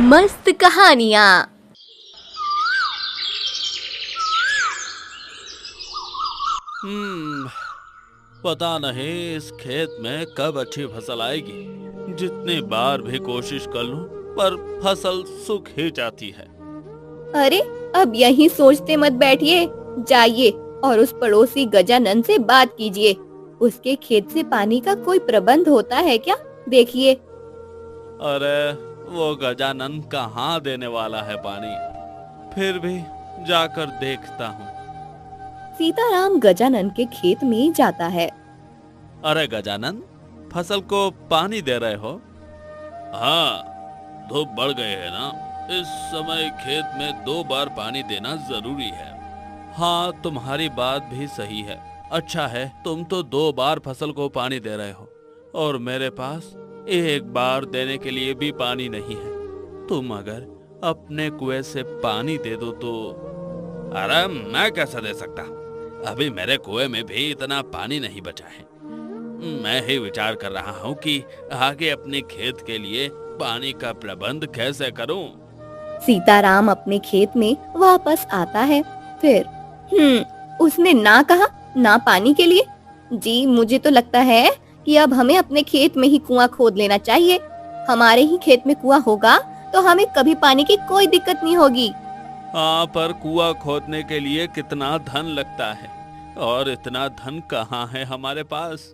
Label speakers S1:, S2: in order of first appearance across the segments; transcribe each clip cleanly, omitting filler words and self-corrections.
S1: मस्त कहानियाँ।
S2: हम्म पता नहीं इस खेत में कब अच्छी फसल आएगी। जितनी बार भी कोशिश कर लूं पर फसल सूख ही जाती है।
S1: अरे अब यही सोचते मत बैठिए, जाइए और उस पड़ोसी गजानन से बात कीजिए। उसके खेत से पानी का कोई प्रबंध होता है क्या? देखिए।
S2: अरे वो गजानन कहाँ देने वाला है पानी, फिर भी जाकर देखता हूँ।
S1: सीताराम गजानन के खेत में जाता है।
S2: अरे गजानन, फसल को पानी दे रहे हो? हाँ, धूप बढ़ गई है ना, इस समय खेत में 2 बार पानी देना जरूरी है। हाँ, तुम्हारी बात भी सही है। अच्छा है, तुम तो 2 बार फसल को पानी दे रहे हो और मेरे पास 1 बार देने के लिए भी पानी नहीं है। तुम अगर अपने कुएं से पानी दे दो तो। अरे मैं कैसे दे सकता, अभी मेरे कुएं में भी इतना पानी नहीं बचा है। मैं ही विचार कर रहा हूँ कि आगे अपने खेत के लिए पानी का प्रबंध कैसे करूँ।
S1: सीताराम अपने खेत में वापस आता है। फिर उसने ना कहा ना पानी के लिए। जी, मुझे तो लगता है कि अब हमें अपने खेत में ही कुआं खोद लेना चाहिए। हमारे ही खेत में कुआं होगा तो हमें कभी पानी की कोई दिक्कत नहीं होगी।
S2: हाँ, पर कुआं खोदने के लिए कितना धन लगता है और इतना धन कहाँ है हमारे पास।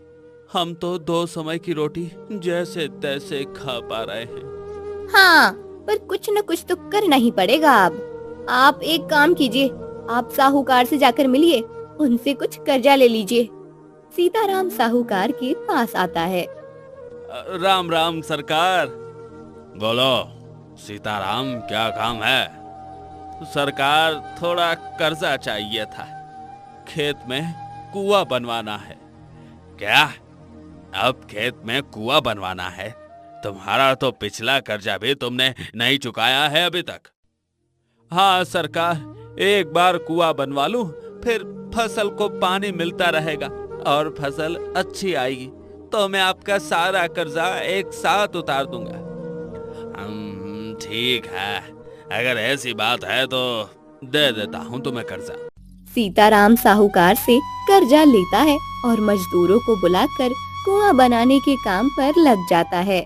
S2: हम तो 2 समय की रोटी जैसे तैसे खा पा रहे हैं।
S1: हाँ, पर कुछ न कुछ तो करना ही पड़ेगा। अब आप एक काम कीजिए, आप साहूकार से जाकर मिलिए, उनसे कुछ कर्जा ले लीजिए। सीताराम साहूकार के पास आता है।
S2: राम राम सरकार। बोलो सीताराम, क्या काम है? सरकार, थोड़ा कर्जा चाहिए था, खेत में कुआं बनवाना है। क्या? अब खेत में कुआं बनवाना है? तुम्हारा तो पिछला कर्जा भी तुमने नहीं चुकाया है अभी तक। हाँ सरकार, 1 बार कुआं बनवा लूं, फिर फसल को पानी मिलता रहेगा और फसल अच्छी आएगी तो मैं आपका सारा कर्जा एक साथ उतार दूंगा। ठीक है, अगर ऐसी बात है तो दे देता हूँ तुम्हें कर्जा।
S1: सीताराम साहूकार से कर्जा लेता है और मजदूरों को बुलाकर कुआं बनाने के काम पर लग जाता है।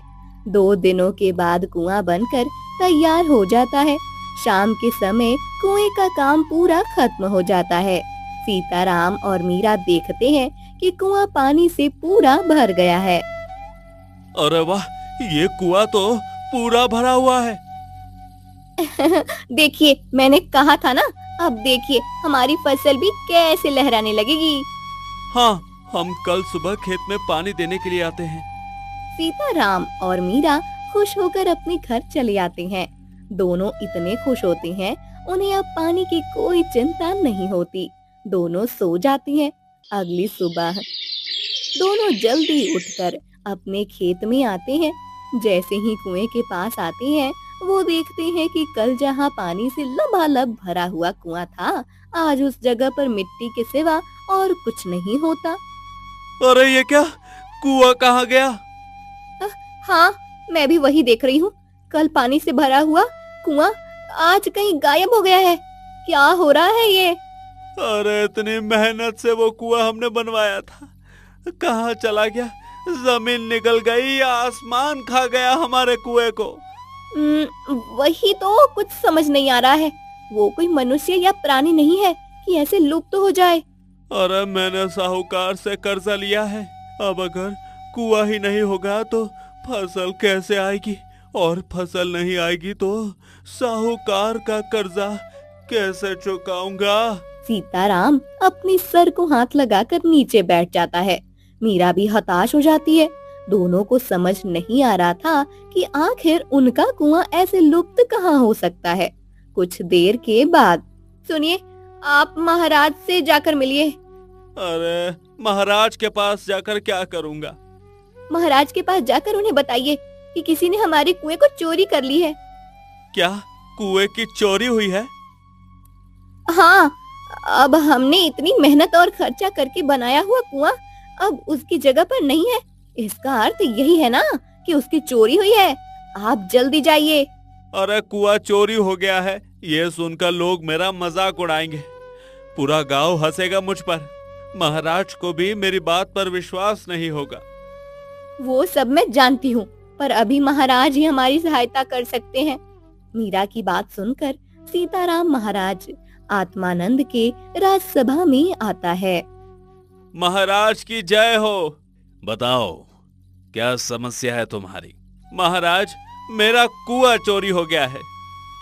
S1: 2 दिनों के बाद कुआं बनकर तैयार हो जाता है। शाम के समय कुएं का काम पूरा खत्म हो जाता है। सीताराम और मीरा देखते हैं कि कुआं पानी से पूरा भर गया है।
S2: अरे वाह, ये कुआं तो पूरा भरा हुआ है।
S1: देखिए, मैंने कहा था ना, अब देखिए हमारी फसल भी कैसे लहराने लगेगी।
S2: हाँ, हम कल सुबह खेत में पानी देने के लिए आते हैं।
S1: सीताराम और मीरा खुश होकर अपने घर चले आते हैं। दोनों इतने खुश होते हैं, उन्हें अब पानी की कोई चिंता नहीं होती। दोनों सो जाते हैं। अगली सुबह दोनों जल्दी उठकर अपने खेत में आते हैं। जैसे ही कुएं के पास आते हैं, वो देखते हैं कि कल जहां पानी से लबालब भरा हुआ कुआं था, आज उस जगह पर मिट्टी के सिवा और कुछ नहीं होता।
S2: अरे ये क्या, कुआं कहाँ गया?
S1: हाँ, मैं भी वही देख रही हूँ। कल पानी से भरा हुआ कुआं आज कहीं गायब हो गया है। क्या हो रहा है ये?
S2: अरे इतनी मेहनत से वो कुआं हमने बनवाया था, कहाँ चला गया? जमीन निकल गई, आसमान खा गया हमारे कुएं को।
S1: वही तो कुछ समझ नहीं आ रहा है। वो कोई मनुष्य या प्राणी नहीं है कि ऐसे लुप्त हो जाए।
S2: अरे मैंने साहूकार से कर्जा लिया है, अब अगर कुआं ही नहीं होगा तो फसल कैसे आएगी, और फसल नहीं आएगी तो साहूकार का कर्जा कैसे चुकाऊंगा?
S1: सीताराम अपनी सर को हाथ लगाकर नीचे बैठ जाता है। मीरा भी हताश हो जाती है। दोनों को समझ नहीं आ रहा था कि आखिर उनका कुआं ऐसे लुप्त कहाँ हो सकता है। कुछ देर के बाद, सुनिए, आप महाराज से जाकर मिलिए।
S2: अरे महाराज के पास जाकर क्या करूंगा?
S1: महाराज के पास जाकर उन्हें बताइए कि किसी ने हमारे कुएं को चोरी कर ली है।
S2: क्या कुएं की चोरी हुई है?
S1: हाँ, अब हमने इतनी मेहनत और खर्चा करके बनाया हुआ कुआं अब उसकी जगह पर नहीं है। इसका अर्थ यही है ना कि उसकी चोरी हुई है। आप जल्दी जाइए।
S2: अरे कुआं चोरी हो गया है, ये सुनकर लोग मेरा मजाक उड़ाएंगे। पूरा गांव हंसेगा मुझ पर। महाराज को भी मेरी बात पर विश्वास नहीं होगा।
S1: वो सब मैं जानती हूँ, पर अभी महाराज ही हमारी सहायता कर सकते हैं। मीरा की बात सुनकर सीताराम महाराज आत्मानंद के राजसभा में आता है।
S2: महाराज की जय हो। बताओ क्या समस्या है तुम्हारी? महाराज, मेरा कुआं चोरी हो गया है।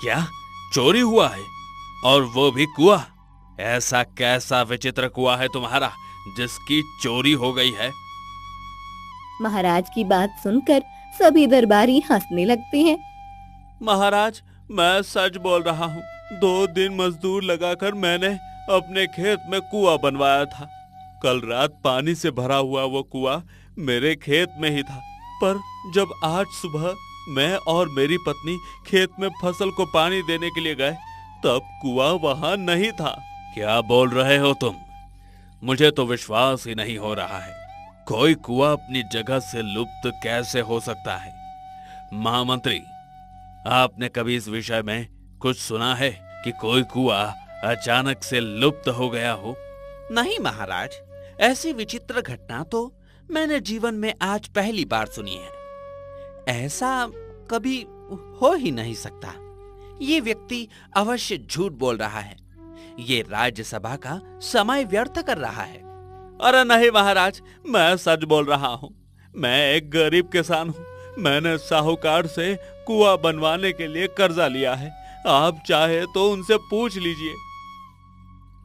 S2: क्या चोरी हुआ है? और वो भी कुआं? ऐसा कैसा विचित्र कुआं है तुम्हारा जिसकी चोरी हो गई है?
S1: महाराज की बात सुनकर सभी दरबारी हंसने लगते हैं।
S2: महाराज, मैं सच बोल रहा हूँ। 2 दिन मजदूर लगाकर मैंने अपने खेत में कुआं बनवाया था। कल रात पानी से भरा हुआ वो कुआं मेरे खेत में ही था, पर जब आज सुबह मैं और मेरी पत्नी खेत में फसल को पानी देने के लिए गए, तब कुआं वहां नहीं था। क्या बोल रहे हो तुम? मुझे तो विश्वास ही नहीं हो रहा है। कोई कुआं अपनी जगह से लुप्त कैसे हो सकता है? महामंत्री, आपने कभी इस विषय में कुछ सुना है कि कोई कुआं अचानक से लुप्त हो गया हो?
S3: नहीं महाराज, ऐसी विचित्र घटना तो मैंने जीवन में आज पहली बार सुनी है। ऐसा कभी हो ही नहीं सकता। ये व्यक्ति अवश्य झूठ बोल रहा है। ये राज्यसभा का समय व्यर्थ कर रहा है।
S2: अरे नहीं महाराज, मैं सच बोल रहा हूँ। मैं एक गरीब किसान हूँ। मैंने साहूकार से कुआं बनवाने के लिए कर्जा लिया है। आप चाहे तो उनसे पूछ लीजिए।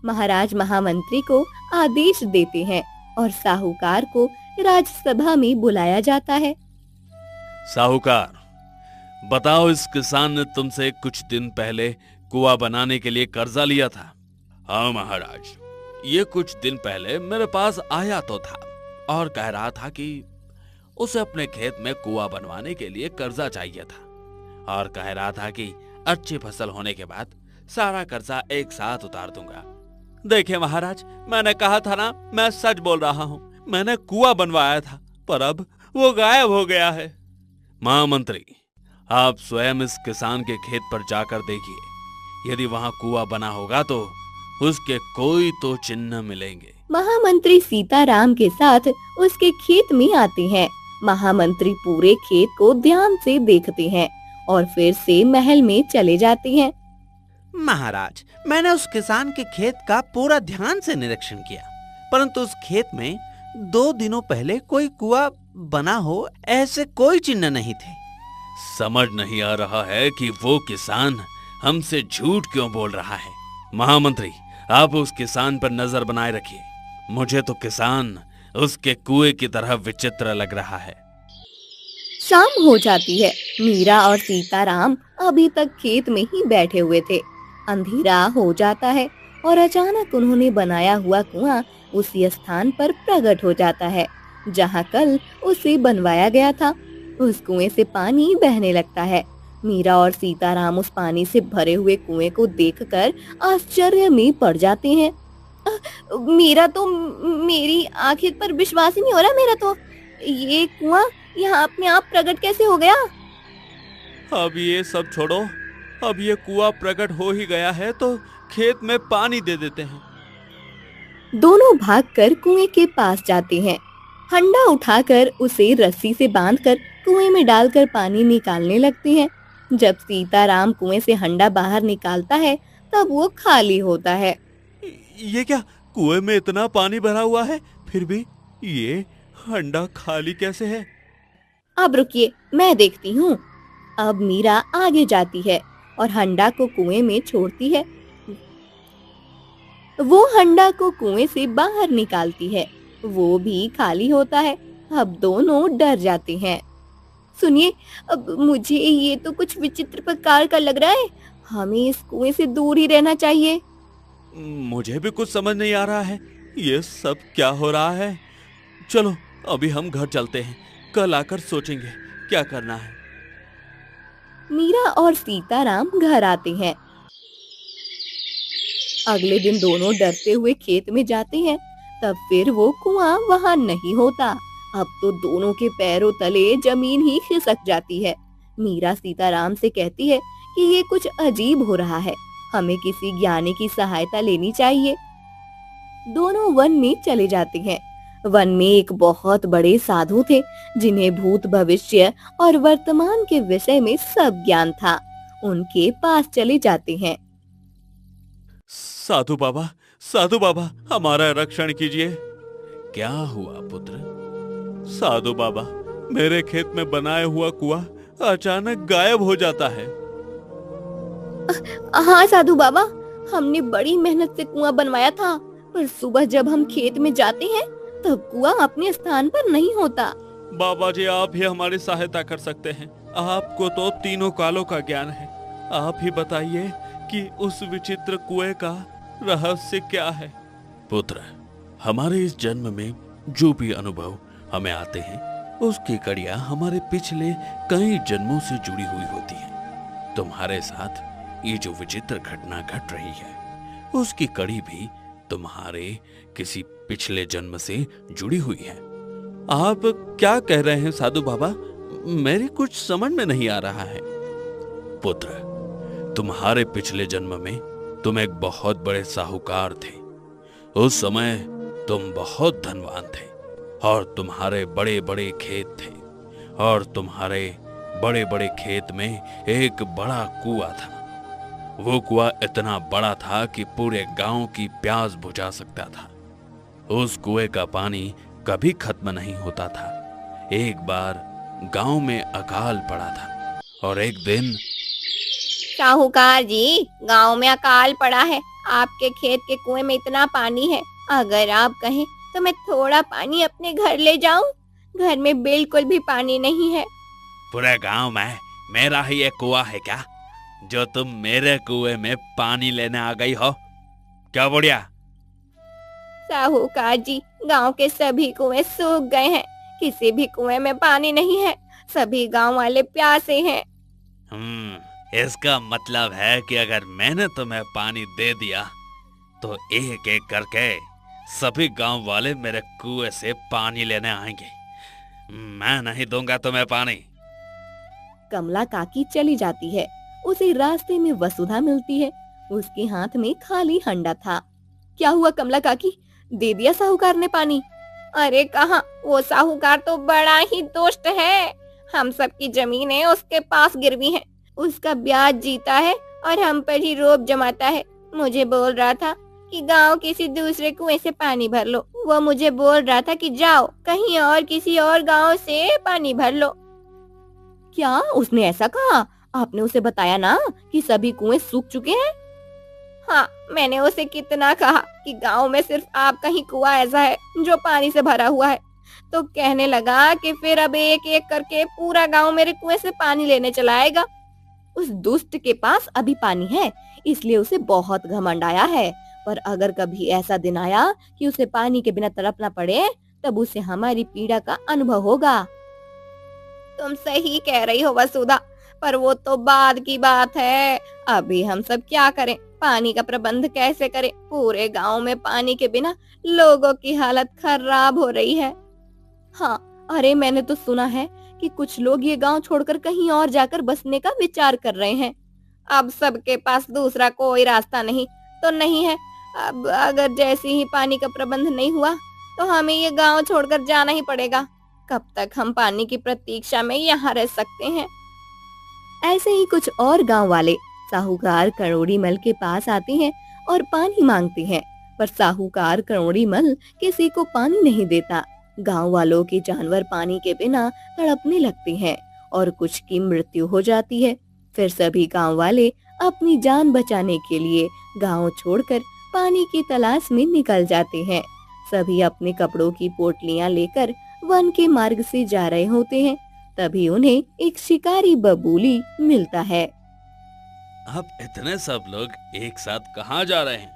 S1: महाराज महामंत्री को आदेश देते हैं और साहूकार को राज्यसभा में बुलाया जाता है।
S2: साहूकार, बताओ, इस किसान ने तुमसे कुछ दिन पहले कुआं बनाने के लिए कर्जा लिया था। हाँ महाराज, ये कुछ दिन पहले मेरे पास आया तो था और कह रहा था कि उसे अपने खेत में कुआं बनवाने के लिए कर्जा चाहिए था, और कह रहा था कि अच्छी फसल होने के बाद सारा कर्जा एक साथ उतार दूंगा। देखिए महाराज, मैंने कहा था ना, मैं सच बोल रहा हूँ। मैंने कुआं बनवाया था, पर अब वो गायब हो गया है। महामंत्री, आप स्वयं इस किसान के खेत पर जाकर देखिए। यदि वहाँ कुआं बना होगा तो उसके कोई तो चिन्ह मिलेंगे।
S1: महामंत्री सीताराम के साथ उसके खेत में आते हैं। महामंत्री पूरे खेत को ध्यान से देखते हैं और फिर से महल में चले जाते हैं।
S3: महाराज, मैंने उस किसान के खेत का पूरा ध्यान से निरीक्षण किया, परंतु उस खेत में 2 दिनों पहले कोई कुआं बना हो ऐसे कोई चिन्ह नहीं थे।
S2: समझ नहीं आ रहा है कि वो किसान हमसे झूठ क्यों बोल रहा है। महामंत्री, आप उस किसान पर नजर बनाए रखिए। मुझे तो किसान उसके कुएं की तरह विचित्र लग रहा है।
S1: शाम हो जाती है। मीरा और सीताराम अभी तक खेत में ही बैठे हुए थे। अंधेरा हो जाता है और अचानक उन्होंने बनाया हुआ कुआं उसी स्थान पर प्रकट हो जाता है जहां कल उसे बनवाया गया था। उस कुएं से पानी बहने लगता है। मीरा और सीताराम उस पानी से भरे हुए कुएं को देखकर आश्चर्य में पड़ जाते हैं। मीरा तो मेरी आंखें पर विश्वास ही नहीं हो रहा। मेरा तो ये कुआं यहाँ अपने आप प्रकट कैसे हो गया?
S2: अब ये सब छोड़ो। अब ये कुआं प्रकट हो ही गया है तो खेत में पानी दे देते हैं।
S1: दोनों भागकर कुएं के पास जाते हैं। हंडा उठाकर उसे रस्सी से बांधकर कुएं में डालकर पानी निकालने लगते हैं। जब सीताराम कुएं से हंडा बाहर निकालता है तब वो खाली होता है।
S2: ये क्या, कुएं में इतना पानी भरा हुआ है, फिर भी ये हंडा खाली कैसे है?
S1: अब रुकिए, मैं देखती हूँ। अब मीरा आगे जाती है और हंडा को कुएं में छोड़ती है। वो हंडा को कुएं से बाहर निकालती है। वो भी खाली होता है। अब दोनों डर जाते हैं। सुनिए, अब मुझे ये तो कुछ विचित्र प्रकार का लग रहा है। हमें इस कुएं से दूर ही रहना चाहिए।
S2: मुझे भी कुछ समझ नहीं आ रहा है, ये सब क्या हो रहा है। चलो अभी हम घर चलते हैं, कल आकर सोचेंगे क्या करना है।
S1: मीरा और सीताराम घर आते हैं। अगले दिन दोनों डरते हुए खेत में जाते हैं। तब फिर वो कुआं वहां नहीं होता। अब तो दोनों के पैरों तले जमीन ही खिसक जाती है। मीरा सीताराम से कहती है कि ये कुछ अजीब हो रहा है, हमें किसी ज्ञानी की सहायता लेनी चाहिए। दोनों वन में चले जाते हैं। वन में एक बहुत बड़े साधु थे जिन्हें भूत, भविष्य और वर्तमान के विषय में सब ज्ञान था। उनके पास चले जाते हैं।
S2: साधु बाबा हमारा रक्षण कीजिए। क्या हुआ पुत्र? साधु बाबा, मेरे खेत में बनाया हुआ कुआं अचानक गायब हो जाता है।
S1: हाँ साधु बाबा, हमने बड़ी मेहनत से कुआं बनवाया था, पर सुबह जब हम खेत में जाते हैं तब कुआं अपने स्थान पर नहीं होता।
S2: बाबा जी, आप ही हमारी सहायता कर सकते हैं। आपको तो तीनों कालों का ज्ञान है। आप ही बताइए कि उस विचित्र कुएं का रहस्य क्या है। पुत्र, हमारे इस जन्म में जो भी अनुभव हमें आते हैं उसकी कड़ियां हमारे पिछले कई जन्मों से जुड़ी हुई होती हैं। तुम्हारे साथ ये जो विचित्र घटना घट रही है उसकी कड़ी भी तुम्हारे किसी पिछले जन्म से जुड़ी हुई है। आप क्या कह रहे हैं साधु बाबा? मेरी कुछ समझ में नहीं आ रहा है। पुत्र, तुम्हारे पिछले जन्म में तुम एक बहुत बड़े साहूकार थे। उस समय तुम बहुत धनवान थे और तुम्हारे बड़े बड़े खेत थे, और तुम्हारे बड़े बड़े खेत में एक बड़ा कुआं था। वो कुआं इतना बड़ा था कि पूरे गांव की प्यास बुझा सकता था। उस कुएं का पानी कभी खत्म नहीं होता था। एक बार गांव में अकाल पड़ा था और एक दिन
S1: साहूकार जी, गांव में अकाल पड़ा है। आपके खेत के कुएं में इतना पानी है, अगर आप कहें तो मैं थोड़ा पानी अपने घर ले जाऊं। घर में बिल्कुल भी पानी नहीं है।
S2: पूरे गांव में मेरा ही एक कुआं है क्या, जो तुम मेरे कुएं में पानी लेने आ गई हो? क्या बुढ़िया?
S1: साहूकार जी, गांव के सभी कुएं सूख गए हैं। किसी भी कुएं में पानी नहीं है। सभी गांव वाले प्यासे हैं।
S2: इसका मतलब है कि अगर मैंने तुम्हें पानी दे दिया तो एक एक करके सभी गांव वाले मेरे कुएं से पानी लेने आएंगे। मैं नहीं दूंगा तुम्हें पानी।
S1: कमला काकी चली जाती है। उसे रास्ते में वसुधा मिलती है। उसके हाथ में खाली हंडा था। क्या हुआ कमला काकी, दे दिया साहूकार ने पानी? अरे कहाँ, वो साहूकार तो बड़ा ही दुष्ट है। हम सबकी जमीनें उसके पास गिरवी हैं। उसका ब्याज जीता है और हम पर ही रोब जमाता है। मुझे बोल रहा था कि गांव किसी दूसरे कुएं से पानी भर लो। वो मुझे बोल रहा था कि जाओ कहीं और किसी और गांव से पानी भर लो। क्या उसने ऐसा कहा? आपने उसे बताया ना कि सभी कुएं सूख चुके हैं? हाँ, मैंने उसे कितना कहा कि गांव में सिर्फ आपका ही कुआं ऐसा है जो पानी से भरा हुआ है। तो कहने लगा कि फिर अब एक एक करके पूरा गांव मेरे कुएं से पानी लेने चला आएगा। उस दुष्ट के पास अभी पानी है, इसलिए उसे बहुत घमंड आया है। पर अगर कभी ऐसा दिन आया कि उसे पानी के बिना तड़पना पड़े, तब उसे हमारी पीड़ा का अनुभव होगा। तुम सही कह रही हो वसुधा, पर वो तो बाद की बात है। अभी हम सब क्या करें? पानी का प्रबंध कैसे करें? पूरे गांव में पानी के बिना लोगों की हालत खराब हो रही है। हाँ, अरे मैंने तो सुना है कि कुछ लोग ये गांव छोड़कर कहीं और जाकर बसने का विचार कर रहे हैं। अब सबके पास दूसरा कोई रास्ता नहीं तो नहीं है। अब अगर जैसे ही पानी का प्रबंध नहीं हुआ तो हमें ये गांव छोड़कर जाना ही पड़ेगा। कब तक हम पानी की प्रतीक्षा में यहाँ रह सकते हैं? ऐसे ही कुछ और गांव वाले साहूकार करोड़ी मल के पास आते हैं और पानी मांगते हैं, पर साहूकार करोड़ी मल किसी को पानी नहीं देता। गांव वालों के जानवर पानी के बिना तड़पने लगते हैं और कुछ की मृत्यु हो जाती है। फिर सभी गांव वाले अपनी जान बचाने के लिए गांव छोड़कर पानी की तलाश में निकल जाते हैं। सभी अपने कपड़ों की पोटलियां लेकर वन के मार्ग से जा रहे होते हैं। तभी उन्हें एक शिकारी बबूली मिलता है।
S2: अब इतने सब लोग एक साथ कहाँ जा रहे हैं?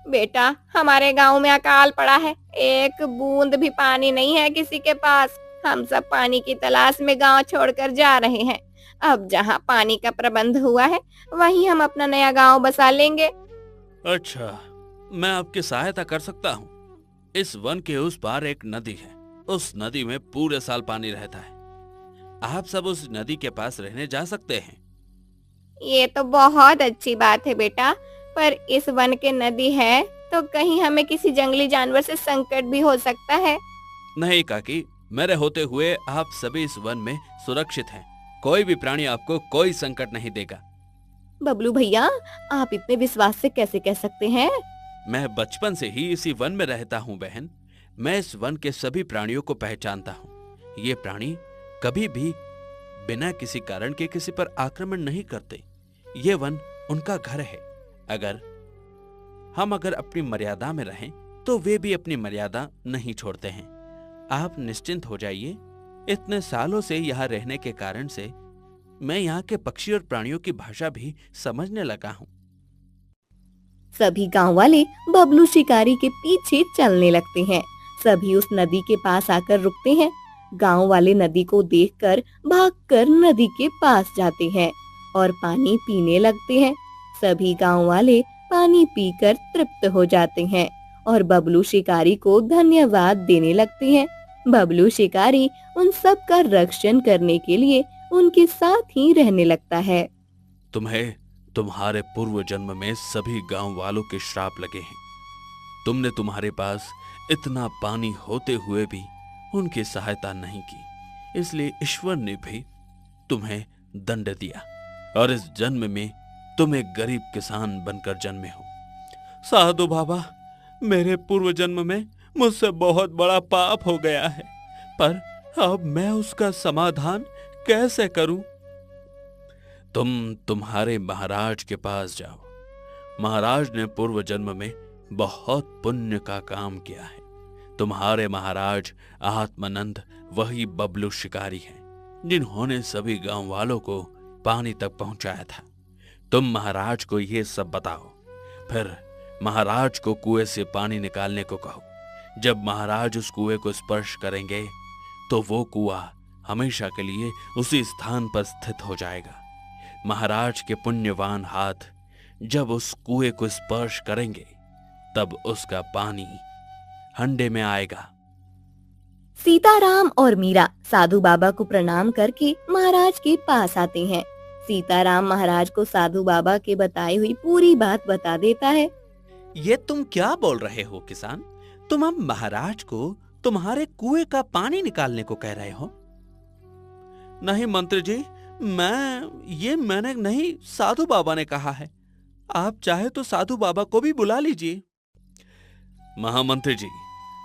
S1: बेटा, हमारे गांव में अकाल पड़ा है। एक बूंद भी पानी नहीं है किसी के पास। हम सब पानी की तलाश में गांव छोड़कर जा रहे हैं। अब जहां पानी का प्रबंध हुआ है वहीं हम अपना नया गांव बसा लेंगे।
S2: अच्छा, मैं आपकी सहायता कर सकता हूँ। इस वन के उस पार एक नदी है। उस नदी में पूरे साल पानी रहता है।
S3: आप सब उस नदी के पास रहने जा सकते हैं।
S4: ये तो बहुत अच्छी बात है बेटा, पर इस वन के नदी है तो कहीं हमें किसी जंगली जानवर से संकट भी हो सकता है।
S2: नहीं काकी, मेरे होते हुए आप सभी इस वन में सुरक्षित हैं। कोई भी प्राणी आपको कोई संकट नहीं देगा।
S1: बबलू भैया, आप इतने विश्वास से कैसे कह सकते हैं?
S2: मैं बचपन से ही इसी वन में रहता हूँ बहन। मैं इस वन के सभी प्राणियों को पहचानता हूँ। ये प्राणी कभी भी बिना किसी कारण के किसी पर आक्रमण नहीं करते। ये वन उनका घर है। अगर हम अपनी मर्यादा में रहें तो वे भी अपनी मर्यादा नहीं छोड़ते हैं। आप निश्चिंत हो जाइए। इतने सालों से यहाँ रहने के कारण से मैं यहाँ के पक्षी और प्राणियों की भाषा भी समझने लगा हूँ।
S1: सभी गांव वाले बबलू शिकारी के पीछे चलने लगते हैं। सभी उस नदी के पास आकर रुकते हैं। गांव वाले नदी को देखकर भागकर नदी के पास जाते हैं और पानी पीने लगते हैं। सभी गांव वाले पानी पीकर तृप्त हो जाते हैं और बबलू शिकारी को धन्यवाद देने लगते हैं। बबलू शिकारी उन सब का रक्षण करने के लिए उनके साथ ही रहने लगता है।
S2: तुम्हें तुम्हारे पूर्व जन्म में सभी गांव वालों के श्राप लगे हैं। तुमने तुम्हारे पास इतना पानी होते हुए भी उनकी सहायता नहीं की, इसलिए ईश्वर ने भी तुम्हें दंड दिया और इस जन्म में तुम एक गरीब किसान बनकर जन्मे हो। साधु बाबा, मेरे पूर्व जन्म में मुझसे बहुत बड़ा पाप हो गया है, पर अब मैं उसका समाधान कैसे करूं? तुम तुम्हारे महाराज के पास जाओ। महाराज ने पूर्व जन्म में बहुत पुण्य का काम किया है। तुम्हारे महाराज आत्मानंद वही बबलू शिकारी हैं जिन्होंने सभी गांव वालों को पानी तक पहुंचाया था। तुम महाराज को ये सब बताओ, फिर महाराज को कुएं से पानी निकालने को कहो। जब महाराज उस कुएं को स्पर्श करेंगे तो वो कुआं हमेशा के लिए उसी स्थान पर स्थित हो जाएगा। महाराज के पुण्यवान हाथ जब उस कुएं को स्पर्श करेंगे तब उसका पानी हंडे में आएगा।
S1: सीताराम और मीरा साधु बाबा को प्रणाम करके महाराज के पास आते हैं। सीताराम महाराज को साधु बाबा के बताई हुई पूरी बात बता देता है।
S3: ये तुम क्या बोल रहे हो किसान? तुम अब महाराज को तुम्हारे कुएं का पानी निकालने को कह रहे हो?
S2: नहीं मंत्री जी, मैंने नहीं, साधु बाबा ने कहा है। आप चाहे तो साधु बाबा को भी बुला लीजिए। महामंत्री जी,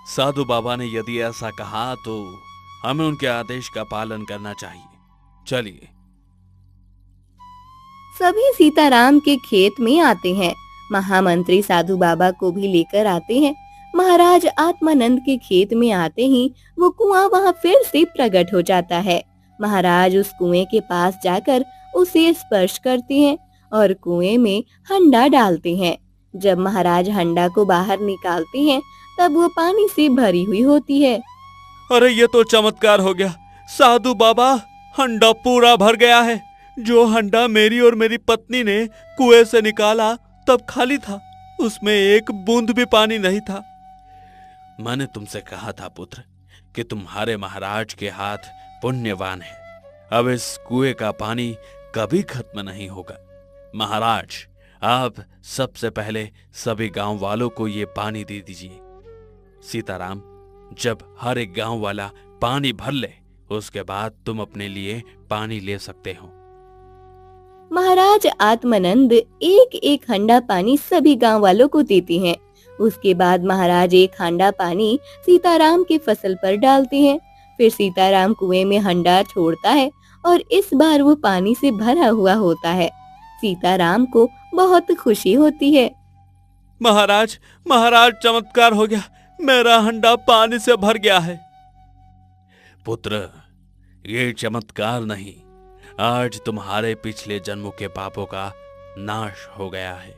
S2: साधु बाबा ने यदि ऐसा कहा तो हमें उनके आदेश का पालन करना चाहिए। चलिए।
S1: सभी सीताराम के खेत में आते हैं। महामंत्री साधु बाबा को भी लेकर आते हैं। महाराज आत्मानंद के खेत में आते ही वो कुआं वहां फिर से प्रकट हो जाता है। महाराज उस कुएं के पास जाकर उसे स्पर्श करते हैं और कुएं में हंडा डालते हैं। जब महाराज हंडा को बाहर निकालते हैं तब वो पानी से भरी हुई होती है।
S2: अरे ये तो चमत्कार हो गया साधु बाबा, हंडा पूरा भर गया है। जो हंडा मेरी और मेरी पत्नी ने कुएं से निकाला तब खाली था, उसमें एक बूंद भी पानी नहीं था। मैंने तुमसे कहा था पुत्र कि तुम्हारे महाराज के हाथ पुण्यवान है। अब इस कुएं का पानी कभी खत्म नहीं होगा। महाराज, आप सबसे पहले सभी गांव वालों को ये पानी दे दीजिए। सीताराम, जब हर एक गांव वाला पानी भर ले उसके बाद तुम अपने लिए पानी ले सकते हो।
S1: महाराज आत्मानंद एक एक हंडा पानी सभी गांव वालों को देते हैं। उसके बाद महाराज एक हंडा पानी सीताराम की फसल पर डालते हैं। फिर सीताराम कुएं में हंडा छोड़ता है और इस बार वो पानी से भरा हुआ होता है। सीताराम को बहुत खुशी होती है।
S2: महाराज, चमत्कार हो गया, मेरा हंडा पानी से भर गया है। पुत्र, ये चमत्कार नहीं, आज तुम्हारे पिछले जन्मों के पापों का नाश हो गया है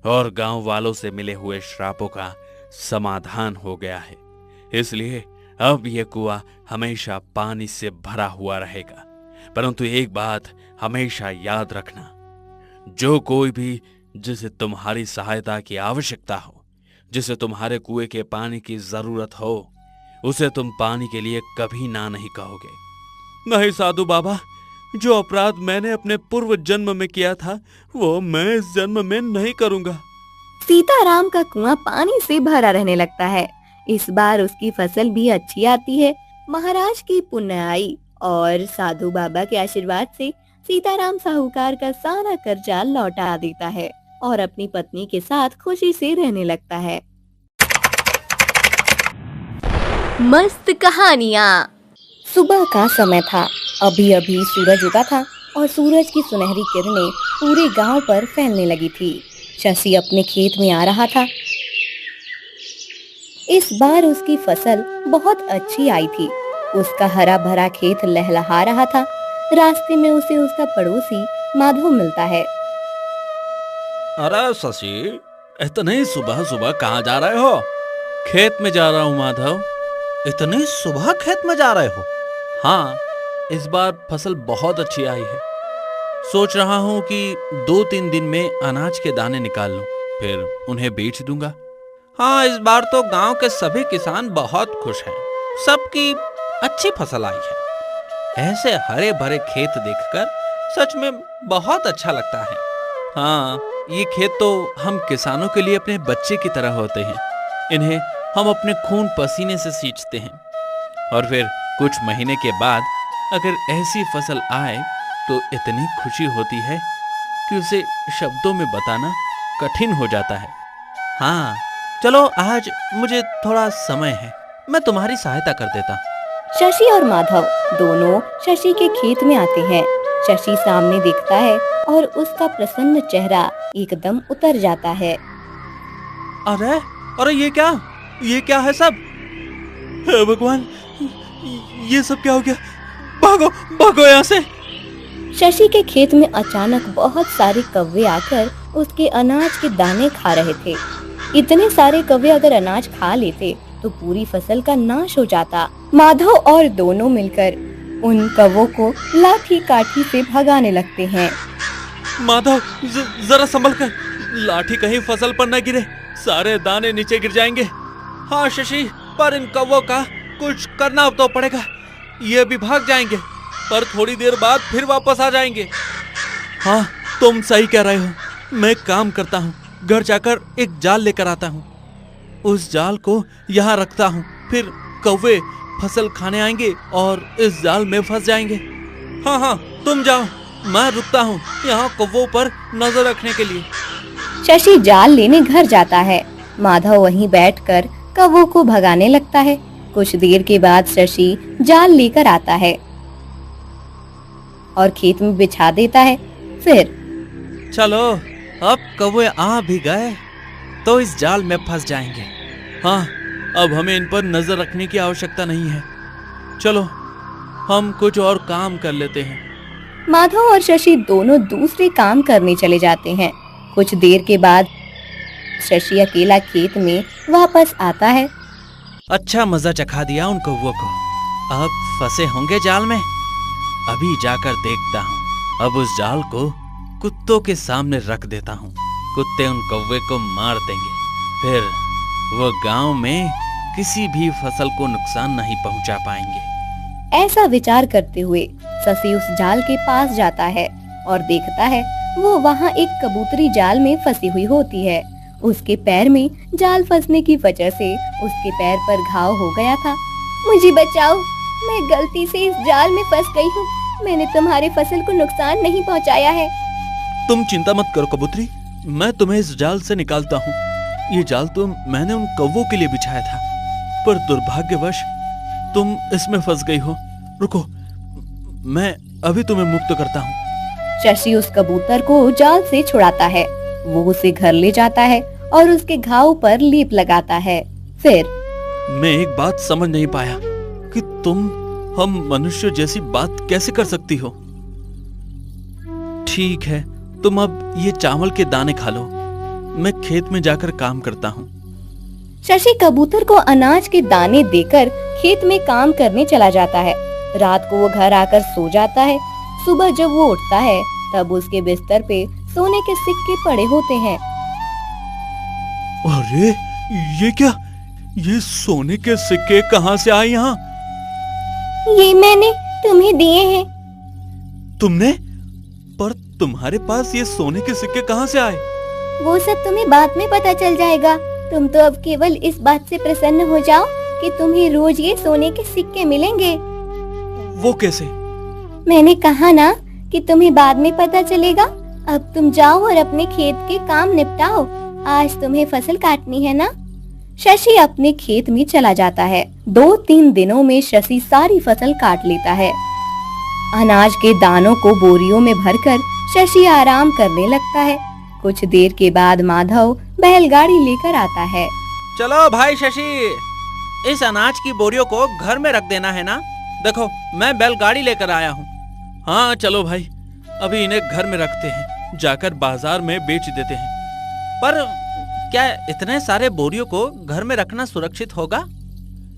S2: और गांव वालों से मिले हुए श्रापों का समाधान हो गया है। इसलिए अब यह कुआं हमेशा पानी से भरा हुआ रहेगा। परंतु एक बात हमेशा याद रखना, जो कोई भी जिसे तुम्हारी सहायता की आवश्यकता हो, जिसे तुम्हारे कुएं के पानी की जरूरत हो, उसे तुम पानी के लिए कभी ना नहीं कहोगे। नहीं साधु बाबा, जो अपराध मैंने अपने पूर्व जन्म में किया था वो मैं इस जन्म में नहीं करूंगा।
S1: सीताराम का कुआं पानी से भरा रहने लगता है। इस बार उसकी फसल भी अच्छी आती है। महाराज की पुण्य आई और साधु बाबा के आशीर्वाद से सीताराम साहूकार का सारा कर्जा लौटा देता है और अपनी पत्नी के साथ खुशी से रहने लगता है। मस्त कहानियाँ। सुबह का समय था। अभी अभी सूरज उगा था और सूरज की सुनहरी किरणें पूरे गांव पर फैलने लगी थी। शशि अपने खेत में आ रहा था। इस बार उसकी फसल बहुत अच्छी आई थी। उसका हरा भरा खेत लहलहा रहा था। रास्ते में उसे उसका पड़ोसी माधव मिलता है।
S2: अरे शशि, इतनी सुबह सुबह कहाँ जा रहे हो? खेत में जा रहा हूँ माधव।
S3: इतनी सुबह खेत में जा रहे हो?
S2: हाँ, इस बार फसल बहुत अच्छी आई है। सोच रहा हूँ कि 2-3 दिन में अनाज के दाने निकाल लूं, फिर उन्हें बेच दूंगा।
S3: हाँ, इस बार तो गांव के सभी किसान बहुत खुश हैं। सबकी अच्छी फसल आई है। ऐसे हरे भरे खेत देखकर सच में बहुत अच्छा लगता है।
S2: हाँ, ये खेत तो हम किसानों के लिए अपने बच्चे की तरह होते हैं। इन्हें हम अपने खून पसीने से सींचते हैं और फिर कुछ महीने के बाद अगर ऐसी फसल आए तो इतनी खुशी होती है कि उसे शब्दों में बताना कठिन हो जाता है।
S3: हाँ, चलो आज मुझे थोड़ा समय है, मैं तुम्हारी सहायता कर देता हूँ।
S1: शशि और माधव दोनों शशि के खेत में आते हैं। शशि सामने देखता है और उसका प्रसन्न चेहरा एकदम उतर जाता है।
S3: अरे अरे ये क्या है सब?
S2: हे भगवान, ये सब क्या हो गया? भागो भागो यहाँ से।
S1: शशि के खेत में अचानक बहुत सारे कौवे आकर उसके अनाज के दाने खा रहे थे। इतने सारे कौवे अगर अनाज खा लेते तो पूरी फसल का नाश हो जाता। माधव और दोनों मिलकर उन कौवों को लाठी काठी से भगाने लगते हैं।
S2: माधव, जरा संभल कर, लाठी कहीं फसल पर न गिरे, सारे दाने नीचे गिर जाएंगे।
S3: हाँ शशि, पर इन कौवों का कुछ करना तो पड़ेगा। ये भी भाग जाएंगे पर थोड़ी देर बाद फिर वापस आ जाएंगे।
S2: हाँ, तुम सही कह रहे हो। मैं काम करता हूँ, घर जाकर एक जाल लेकर आता हूँ। उस जाल को यहाँ रखता हूँ, फिर कौवे फसल खाने आएंगे और इस जाल में फंस जाएंगे।
S3: हाँ हाँ, तुम जाओ, मैं रुकता हूँ यहाँ कौवों पर नजर रखने के लिए।
S1: शशि जाल लेने घर जाता है। माधव वहीं बैठकर कौवों को भगाने लगता है। कुछ देर के बाद शशि जाल लेकर आता है और खेत में बिछा देता है। फिर
S3: चलो, अब कौवे आ भी गए तो इस जाल में फंस जाएंगे।
S2: हाँ, अब हमें इन पर नजर रखने की आवश्यकता नहीं है। चलो, हम कुछ और काम कर लेते हैं।
S1: माधव और शशि दोनों दूसरे काम करने चले जाते हैं। कुछ देर के बाद शशि अकेला खेत में वापस आता है।
S3: अच्छा मजा चखा दिया उन कौवों को, अब फंसे होंगे जाल में। अभी जाकर देखता हूँ। अब उस जाल को कुत्तों के सामने रख देता हूँ। कुत्ते उन कौवे को मार देंगे, फिर वो गांव में किसी भी फसल को नुकसान नहीं पहुंचा पाएंगे।
S1: ऐसा विचार करते हुए शशि उस जाल के पास जाता है और देखता है वो वहाँ एक कबूतरी जाल में फंसी हुई होती है। उसके पैर में जाल फंसने की वजह से उसके पैर पर घाव हो गया था। मुझे बचाओ, मैं गलती से इस जाल में फंस गई हूँ। मैंने तुम्हारे फसल को नुकसान नहीं पहुँचाया है।
S2: तुम चिंता मत करो कबूतरी, मैं तुम्हें इस जाल से निकालता हूँ। ये जाल तो मैंने उन कौवों के लिए बिछाया था, पर दुर्भाग्यवश तुम इसमें फंस गई हो। रुको, मैं अभी तुम्हें मुक्त करता हूँ।
S1: शशि उस कबूतर को जाल से छुड़ाता है। वो उसे घर ले जाता है और उसके घाव पर लेप लगाता है। फिर
S2: मैं एक बात समझ नहीं पाया कि तुम हम मनुष्य जैसी बात कैसे कर सकती हो। ठीक है, तुम अब ये चावल के दाने खा लो, मैं खेत में जाकर काम करता हूँ।
S1: शशि कबूतर को अनाज के दाने देकर खेत में काम करने चला जाता है। रात को वो घर आकर सो जाता है। सुबह जब वो उठता है तब उसके बिस्तर पे सोने के सिक्के पड़े होते हैं।
S2: अरे ये क्या? ये सोने के सिक्के कहाँ से आए यहाँ?
S1: ये मैंने
S4: तुम्हें दिए हैं।
S2: तुमने? पर तुम्हारे पास ये सोने के सिक्के कहाँ से आए?
S4: वो सब तुम्हें बाद में पता चल जाएगा। तुम तो अब केवल इस बात से प्रसन्न हो जाओ कि तुम्हें रोज ये सोने के सिक्के मिलेंगे।
S2: वो कैसे?
S4: मैंने कहा ना कि तुम्हें बाद में पता चलेगा। अब तुम जाओ और अपने खेत के काम निपटाओ। आज तुम्हें फसल काटनी है ना। शशि अपने खेत में चला जाता है। 2-3 दिनों में शशि सारी फसल काट लेता है। अनाज के दानों को बोरियों में भरकर शशि आराम करने लगता है। कुछ देर के बाद माधव बैलगाड़ी लेकर आता है।
S3: चलो भाई शशि, इस अनाज की बोरियों को घर में रख देना है ना। देखो मैं बैलगाड़ी लेकर आया हूँ।
S2: हाँ चलो भाई, अभी इन्हें घर में रखते हैं, जाकर बाजार में बेच देते हैं।
S3: पर क्या इतने सारे बोरियों को घर में रखना सुरक्षित होगा?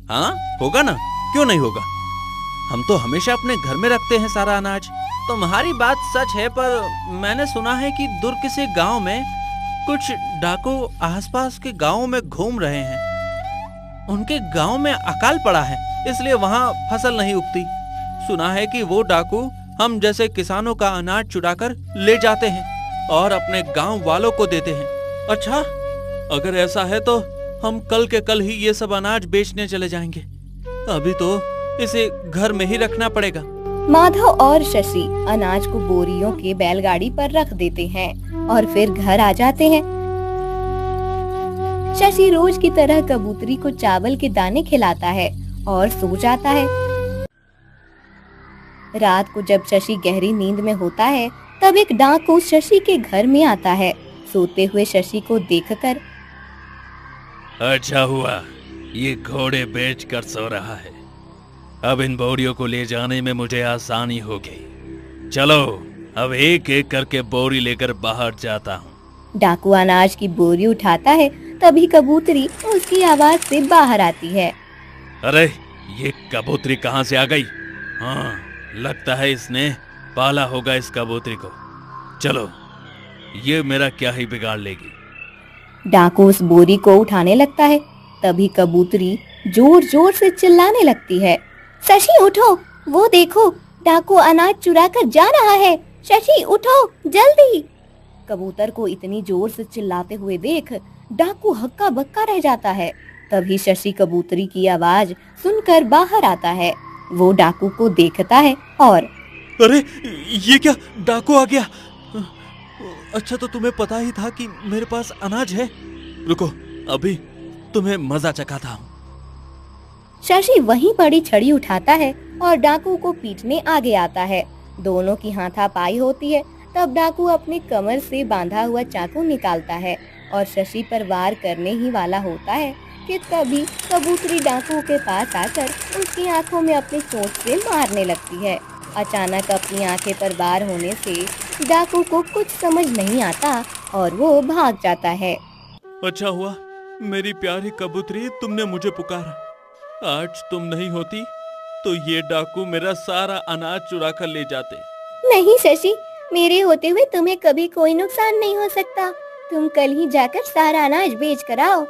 S2: हाँ होगा ना, क्यों नहीं होगा। हम तो हमेशा अपने घर में रखते हैं सारा अनाज।
S3: तुम्हारी बात सच है, पर मैंने सुना है कि दूर किसी गांव में कुछ डाकू आसपास के गांवों में घूम रहे हैं। उनके गांव में अकाल पड़ा है, इसलिए वहां फसल नहीं उगती। सुना है कि वो डाकू हम जैसे किसानों का अनाज चुराकर ले जाते हैं और अपने गांव वालों को देते हैं।
S2: अच्छा, अगर ऐसा है तो हम कल के कल ही ये सब अनाज बेचने चले जाएंगे। अभी तो इसे घर में ही रखना पड़ेगा।
S1: माधव और शशि अनाज को बोरियों के बैलगाड़ी पर रख देते हैं और फिर घर आ जाते हैं। शशि रोज की तरह कबूतरी को चावल के दाने खिलाता है और सो जाता है। रात को जब शशि गहरी नींद में होता है, तब एक डाकू शशि के घर में आता है। सोते हुए शशि को देखकर,
S2: अच्छा हुआ ये घोड़े बेच कर सो रहा है। अब इन बोरियों को ले जाने में मुझे आसानी होगी। चलो अब एक एक करके बोरी लेकर बाहर जाता हूँ।
S1: डाकू अनाज की बोरी उठाता है, तभी कबूतरी उसकी आवाज से बाहर आती है।
S2: अरे ये कबूतरी कहाँ से आ गई? हाँ, लगता है इसने पाला होगा इस कबूतरी को। चलो ये मेरा क्या ही बिगाड़ लेगी।
S1: डाकू उस बोरी को उठाने लगता है, तभी कबूतरी जोर जोर से चिल्लाने लगती है। शशि उठो, वो देखो डाकू अनाज चुरा कर जा रहा है। शशि उठो जल्दी। कबूतर को इतनी जोर से चिल्लाते हुए देख डाकू हक्का बक्का रह जाता है। तभी शशि कबूतरी की आवाज सुनकर बाहर आता है। वो डाकू को देखता है और,
S2: अरे ये क्या, डाकू आ गया। अच्छा तो तुम्हें पता ही था कि मेरे पास अनाज है। रुको अभी तुम्हें मजा चखाता हूँ।
S1: शशि वहीं पड़ी छड़ी उठाता है और डाकू को पीटने आगे आता है। दोनों की हाथापाई होती है। तब डाकू अपने कमर से बांधा हुआ चाकू निकालता है और शशि पर वार करने ही वाला होता है कि तभी कबूतरी डाकू के पास आकर उसकी आंखों में अपनी चोंच से मारने लगती है। अचानक अपनी आंखें पर वार होने से डाकू को कुछ समझ नहीं आता और वो भाग जाता है।
S2: अच्छा हुआ मेरी प्यारी कबूतरी, तुमने मुझे पुकारा। आज तुम नहीं होती तो ये डाकू मेरा सारा अनाज चुरा कर ले जाते।
S4: नहीं शशि, मेरे होते हुए तुम्हें कभी कोई नुकसान नहीं हो सकता। तुम कल ही जाकर सारा अनाज बेच कर आओ।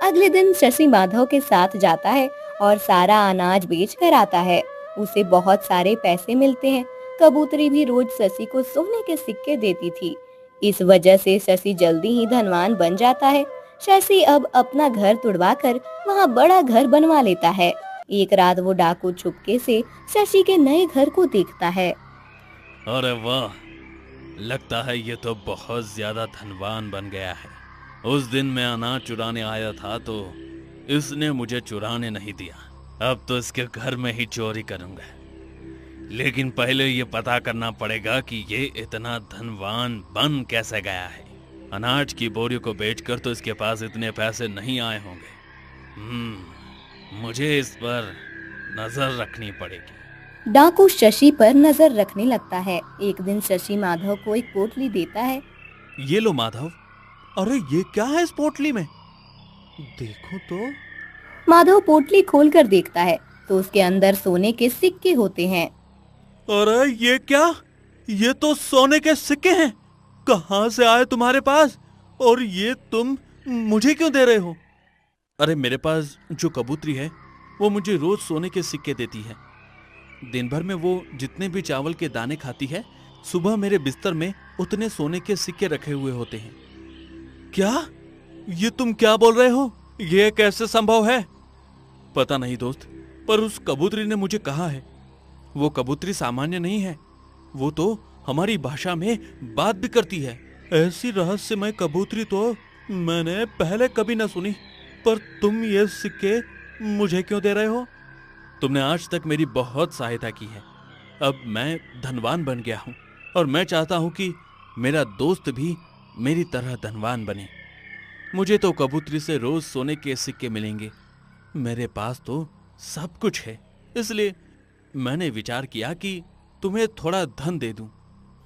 S1: अगले दिन शशि माधव के साथ जाता है और सारा अनाज बेच कर आता है। उसे बहुत सारे पैसे मिलते हैं। कबूतरी भी रोज शशि को सोने के सिक्के देती थी। इस वजह से शशि जल्दी ही धनवान बन जाता है। शशि अब अपना घर तुड़वाकर वहाँ बड़ा घर बनवा लेता है। एक रात वो डाकू छुपके से शशि के नए घर को देखता है।
S2: अरे वाह, लगता है ये तो बहुत ज्यादा धनवान बन गया है। उस दिन मैं अनाज चुराने आया था तो इसने मुझे चुराने नहीं दिया। अब तो इसके घर में ही चोरी करूंगा। लेकिन पहले ये पता करना पड़ेगा कि ये इतना धनवान बन कैसे गया है। अनाज की बोरियों को बेचकर तो इसके पास इतने पैसे नहीं आए होंगे। मुझे इस पर नजर रखनी पड़ेगी।
S1: डाकू शशि पर नजर रखने लगता है। एक दिन शशि माधव को एक पोटली देता है।
S2: ये लो माधव। अरे ये क्या है इस पोटली में? देखो तो।
S1: माधव पोटली खोलकर देखता है तो उसके अंदर सोने के सिक्के होते हैं।
S2: अरे ये क्या? ये तो सोने के सिक्के हैं। कहाँ से आए तुम्हारे पास? और ये तुम मुझे क्यों दे रहे हो? अरे मेरे पास जो कबूतरी है वो मुझे रोज सोने के सिक्के देती है। दिन भर में वो जितने भी चावल के दाने खाती है, सुबह मेरे बिस्तर में उतने सोने के सिक्के रखे हुए होते हैं। क्या? ये तुम क्या बोल रहे हो? ये कैसे संभव है? पता नहीं दोस्त, पर उस कबूतरी ने मुझे कहा है। वो कबूतरी सामान्य नहीं है, वो तो हमारी भाषा में बात भी करती है। ऐसी रहस्यमय कबूतरी तो मैंने पहले कभी न सुनी। पर तुम ये सिक्के मुझे क्यों दे रहे हो? तुमने आज तक मेरी बहुत सहायता की है। अब मैं धनवान बन गया हूँ और मैं चाहता हूँ कि मेरा दोस्त भी मेरी तरह धनवान बने। मुझे तो कबूतरी से रोज सोने के सिक्के मिलेंगे। मेरे पास तो सब कुछ है, इसलिए मैंने विचार किया कि तुम्हें थोड़ा धन दे दूं।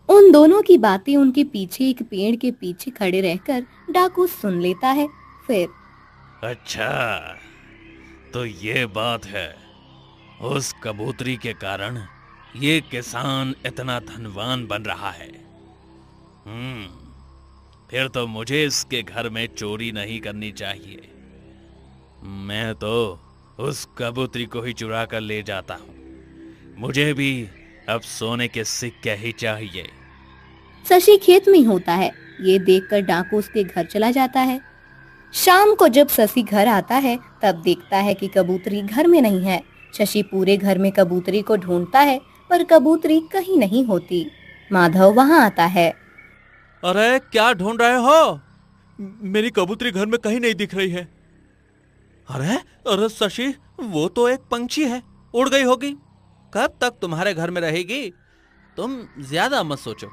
S1: उन दोनों की बातें उनके पीछे एक पेड़ के पीछे खड़े रहकर डाकू सुन लेता है। फिर
S2: अच्छा, तो ये बात है। उस कबूतरी के कारण ये किसान इतना धनवान बन रहा है। फिर तो मुझे इसके घर में चोरी नहीं करनी चाहिए। मैं तो उस कबूतरी को ही चुरा कर ले जाता हूँ। मुझे भी अब सोने के सिक्के ही चाहिए।
S1: शशि खेत में होता है। ये देखकर डाकू उसके घर चला जाता है। शाम को जब शशि घर आता है तब देखता है कि कबूतरी घर में नहीं है। शशि पूरे घर में कबूतरी को ढूंढता है पर कबूतरी कहीं नहीं होती। माधव वहाँ आता है।
S2: अरे क्या ढूंढ रहे हो? मेरी कबूतरी घर में कहीं नहीं दिख रही है। अरे शशि, वो तो एक पंछी है, उड़ गई होगी।
S3: कब तक तुम्हारे घर में रहेगी? तुम ज्यादा मत सोचो।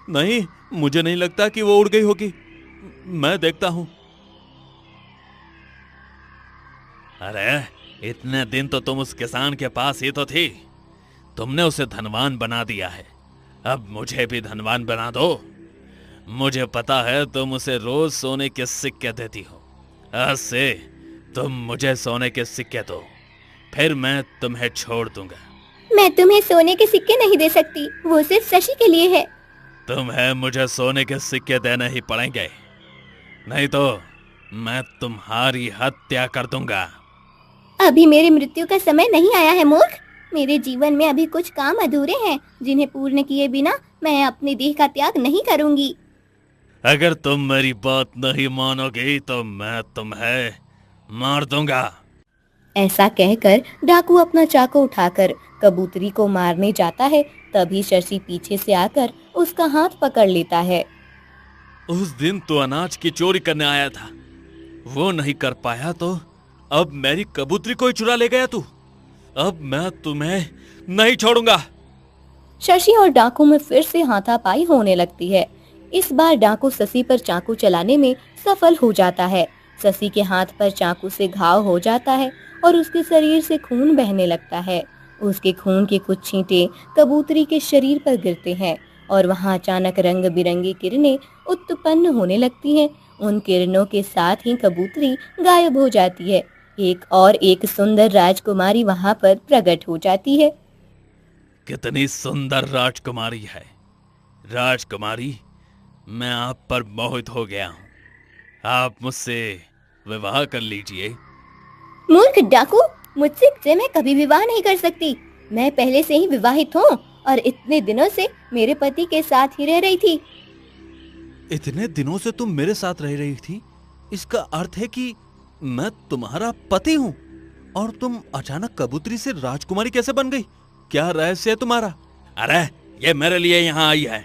S2: नहीं, मुझे नहीं लगता कि वो उड़ गई होगी। मैं देखता हूं। अरे इतने दिन तो तुम उस किसान के पास ही तो थी। तुमने उसे धनवान बना दिया है, अब मुझे भी धनवान बना दो। मुझे पता है तुम उसे रोज सोने के सिक्के देती हो। आज से तुम मुझे सोने के सिक्के दो, फिर मैं तुम्हें छोड़ दूंगा।
S4: मैं तुम्हें सोने के सिक्के नहीं दे सकती, वो सिर्फ शशि के लिए है।
S2: तुम्हें मुझे सोने के सिक्के देने ही पड़ेंगे, नहीं तो मैं तुम्हारी हत्या कर दूंगा।
S4: अभी मेरी मृत्यु का समय नहीं आया है मूर्ख। मेरे जीवन में अभी कुछ काम अधूरे हैं जिन्हें पूर्ण किए बिना मैं अपने देह का त्याग नहीं करूंगी।
S2: अगर तुम मेरी बात नहीं मानोगी तो मैं तुम्हें मार दूंगा।
S1: ऐसा कहकर डाकू अपना चाकू उठाकर कबूतरी को मारने जाता है। तभी शशि पीछे से आकर उसका हाथ पकड़ लेता है।
S2: उस दिन तो अनाज की चोरी करने आया था, वो नहीं कर पाया तो अब मेरी कबूतरी को ही चुरा ले गया तू। अब मैं तुम्हें नहीं छोड़ूंगा।
S1: शशि और डाकू में फिर से हाथापाई होने लगती है। इस बार डाकू शशि पर चाकू चलाने में सफल हो जाता है। शशि के हाथ पर चाकू से घाव हो जाता है और उसके शरीर से खून बहने लगता है। उसके खून के कुछ छींटे कबूतरी के शरीर पर गिरते हैं और वहां अचानक रंग बिरंगी किरणें उत्पन्न होने लगती हैं। उन किरणों के साथ ही कबूतरी गायब हो जाती है। एक सुंदर राजकुमारी वहां पर प्रकट हो जाती है।
S2: कितनी सुंदर राजकुमारी है। राजकुमारी, मैं आप पर मोहित हो गया हूँ। आप मुझसे विवाह कर लीजिए।
S4: मूर्ख डाकू, मुझसे मैं कभी विवाह नहीं कर सकती। मैं पहले से ही विवाहित हूँ और इतने दिनों से मेरे पति के साथ ही रह रही थी।
S2: इतने दिनों से तुम मेरे साथ रह रही थी, इसका अर्थ है कि मैं तुम्हारा पति हूँ और तुम अचानक कबूतरी से राजकुमारी कैसे बन गई? क्या रहस्य है तुम्हारा? अरे ये मेरे लिए यहाँ आई है।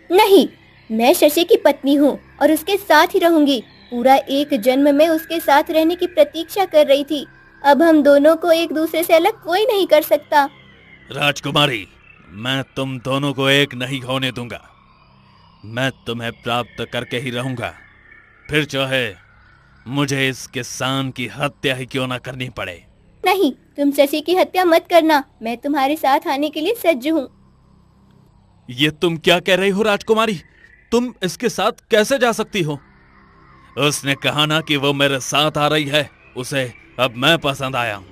S4: नहीं, मैं शशि की पत्नी हूँ और उसके साथ ही रहूंगी। पूरा एक जन्म में उसके साथ रहने की प्रतीक्षा कर रही थी। अब हम दोनों को एक दूसरे से अलग कोई नहीं कर सकता।
S2: राजकुमारी, मैं तुम दोनों को एक नहीं होने दूंगा। मैं तुम्हें प्राप्त करके ही रहूंगा, फिर चाहे मुझे इस किसान की हत्या ही क्यों ना करनी पड़े।
S4: नहीं, तुम शशि की हत्या मत करना। मैं तुम्हारे साथ आने के लिए सज्ज हूँ।
S2: ये तुम क्या कह रही हो राजकुमारी? तुम इसके साथ कैसे जा सकती हो? उसने कहा ना कि वो मेरे साथ आ रही है, उसे अब मैं पसंद आया हूँ।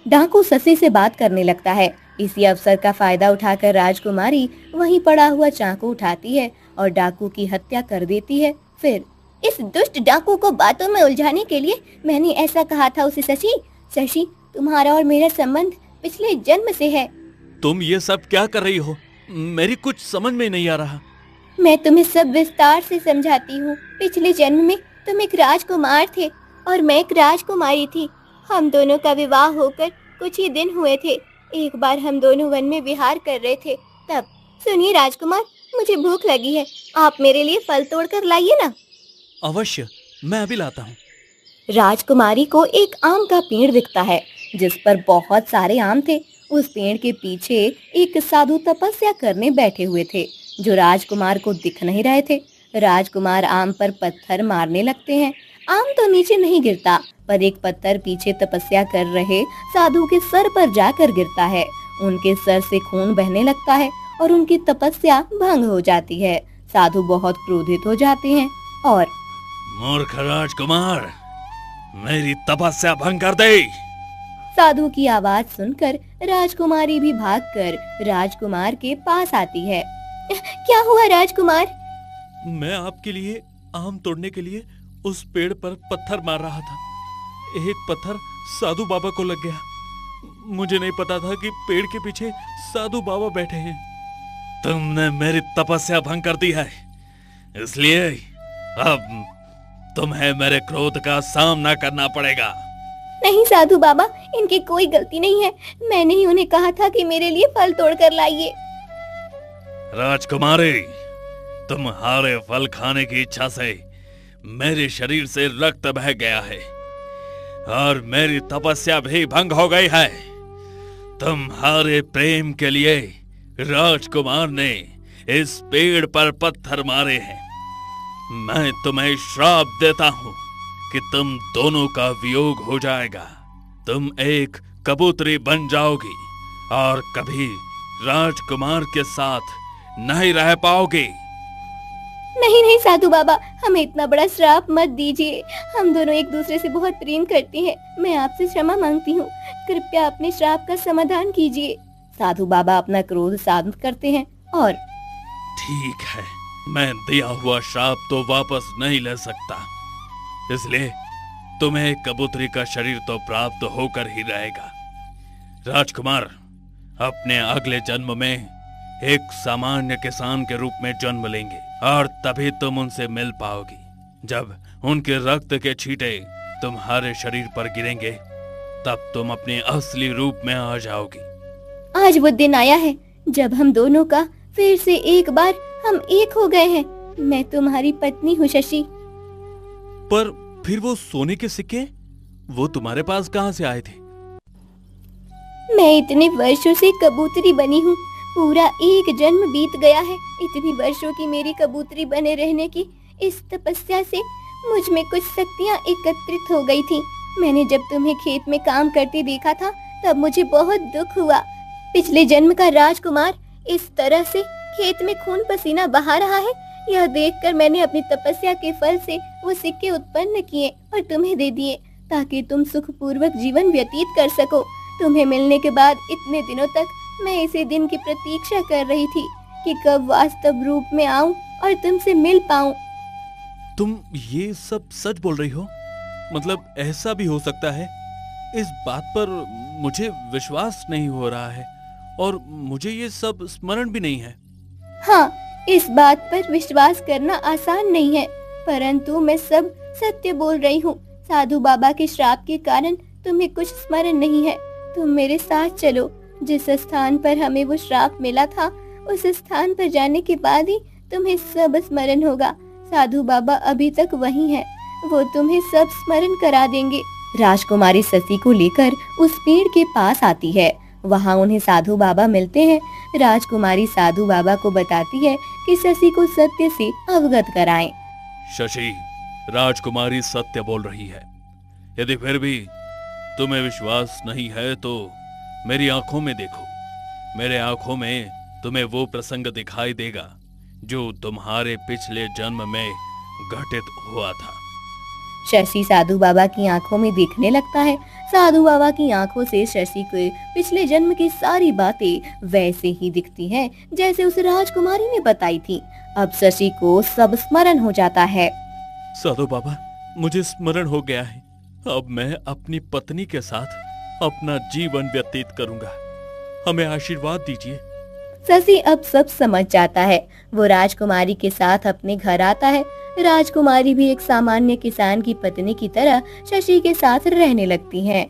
S1: डाकू शशि से बात करने लगता है। इसी अवसर का फायदा उठाकर राजकुमारी वहीं पड़ा हुआ चाकू उठाती है और डाकू की हत्या कर देती है। फिर
S4: इस दुष्ट डाकू को बातों में उलझाने के लिए मैंने ऐसा कहा था उसे। शशि, तुम्हारा और मेरा संबंध पिछले जन्म से है।
S2: तुम ये सब क्या कर रही हो? मेरी कुछ समझ में नहीं आ रहा।
S4: मैं तुम्हें सब विस्तार से समझाती हूँ। पिछले जन्म में तुम एक राजकुमार थे और मैं एक राजकुमारी थी। हम दोनों का विवाह होकर कुछ ही दिन हुए थे। एक बार हम दोनों वन में विहार कर रहे थे। तब सुनिए राजकुमार, मुझे भूख लगी है, आप मेरे लिए फल तोड़ कर लाइए ना।
S2: अवश्य, मैं अभी लाता हूँ।
S1: राजकुमारी को एक आम का पेड़ दिखता है जिस पर बहुत सारे आम थे। उस पेड़ के पीछे एक साधु तपस्या करने बैठे हुए थे जो राजकुमार को दिख नहीं रहे थे। राजकुमार आम पर पत्थर मारने लगते हैं। आम तो नीचे नहीं गिरता, पर एक पत्थर पीछे तपस्या कर रहे साधु के सर पर जाकर गिरता है। उनके सर से खून बहने लगता है और उनकी तपस्या भंग हो जाती है। साधु बहुत क्रोधित हो जाते हैं और
S2: मूर्ख राजकुमार, मेरी तपस्या भंग कर दे।
S1: साधु की आवाज सुनकर राजकुमारी भी भागकर राजकुमार के पास आती है।
S4: क्या हुआ राजकुमार?
S2: मैं आपके लिए आम तोड़ने के लिए उस पेड़ पर पत्थर मार रहा था। एक पत्थर साधु बाबा को लग गया। मुझे नहीं पता था कि पेड़ के पीछे साधु बाबा बैठे हैं। तुमने मेरी तपस्या भंग कर दी है, इसलिए अब तुम्हें मेरे क्रोध का सामना करना पड़ेगा।
S4: नहीं साधु बाबा, इनकी कोई गलती नहीं है। मैंने ही उन्हें कहा था कि मेरे लिए फल तोड़ कर लाइए।
S2: राजकुमारी, तुम्हारे फल खाने की इच्छा से मेरे शरीर से रक्त बह गया है और मेरी तपस्या भी भंग हो गई है। तुम्हारे प्रेम के लिए राजकुमार ने इस पेड़ पर पत्थर मारे हैं। मैं तुम्हें श्राप देता हूँ कि तुम दोनों का वियोग हो जाएगा। तुम एक कबूतरी बन जाओगी और कभी राजकुमार के साथ नहीं रह पाओगी।
S4: नहीं नहीं साधु बाबा, हमें इतना बड़ा श्राप मत दीजिए। हम दोनों एक दूसरे से बहुत प्रेम करते हैं। मैं आपसे क्षमा मांगती हूँ। कृपया अपने श्राप का समाधान कीजिए।
S1: साधु बाबा अपना क्रोध शांत करते हैं और
S2: ठीक है, मैं दिया हुआ श्राप तो वापस नहीं ले सकता, इसलिए तुम्हें कबूतरी का शरीर तो प्राप्त होकर ही रहेगा। राजकुमार अपने अगले जन्म में एक सामान्य किसान के रूप में जन्म लेंगे और तभी तुम उनसे मिल पाओगी। जब उनके रक्त के छींटे तुम्हारे शरीर पर गिरेंगे तब तुम अपने असली रूप में आ जाओगी।
S4: आज वो दिन आया है जब हम दोनों का फिर से एक बार हम एक हो गए हैं। मैं तुम्हारी पत्नी हूँ शशि।
S2: पर फिर वो सोने के सिक्के, वो तुम्हारे पास कहाँ से आए थे?
S4: मैं इतने वर्षों से कबूतरी बनी हूँ। पूरा एक जन्म बीत गया है। इतनी वर्षों की मेरी कबूतरी बने रहने की इस तपस्या से मुझ में कुछ शक्तियाँ एकत्रित हो गई थी। मैंने जब तुम्हें खेत में काम करते देखा था तब मुझे बहुत दुख हुआ। पिछले जन्म का राजकुमार इस तरह से खेत में खून पसीना बहा रहा है, यह देखकर मैंने अपनी तपस्या के फल से वो सिक्के उत्पन्न किए और तुम्हें दे दिए ताकि तुम सुखपूर्वक जीवन व्यतीत कर सको। तुम्हें मिलने के बाद इतने दिनों तक मैं इसी दिन की प्रतीक्षा कर रही थी कि कब वास्तव रूप में आऊं और तुमसे मिल पाऊं।
S2: तुम ये सब सच बोल रही हो? मतलब ऐसा भी हो सकता है? इस बात पर मुझे विश्वास नहीं हो रहा है और मुझे ये सब स्मरण भी नहीं है।
S4: हाँ, इस बात पर विश्वास करना आसान नहीं है, परंतु मैं सब सत्य बोल रही हूँ। साधु बाबा के श्राप के कारण तुम्हें कुछ स्मरण नहीं है। तुम मेरे साथ चलो। जिस स्थान पर हमें वो श्राप मिला था उस स्थान पर जाने के बाद ही तुम्हें सब स्मरण होगा। साधु बाबा अभी तक वहीं हैं, वो तुम्हें सब स्मरण करा देंगे।
S1: राजकुमारी शशि को लेकर उस पेड़ के पास आती है। वहाँ उन्हें साधु बाबा मिलते हैं। राजकुमारी साधु बाबा को बताती है कि शशि को सत्य से अवगत कराएं।
S2: शशि, राजकुमारी सत्य बोल रही है। यदि फिर भी तुम्हें विश्वास नहीं है तो मेरी आंखों में देखो। मेरे आंखों में तुम्हें वो प्रसंग दिखाई देगा जो तुम्हारे पिछले जन्म में घटित हुआ था।
S1: शशि साधु बाबा की आंखों में देखने लगता है। साधु बाबा की आंखों से शशि के पिछले जन्म की सारी बातें वैसे ही दिखती हैं जैसे उस राजकुमारी ने बताई थी। अब शशि को सब स्मरण हो जाता है।
S2: साधु बाबा, मुझे स्मरण हो गया है। अब मैं अपनी पत्नी के साथ अपना जीवन व्यतीत करूंगा। हमें आशीर्वाद दीजिए।
S1: शशि अब सब समझ जाता है। वो राजकुमारी के साथ अपने घर आता है। राजकुमारी भी एक सामान्य किसान की पत्नी की तरह शशि के साथ रहने लगती है।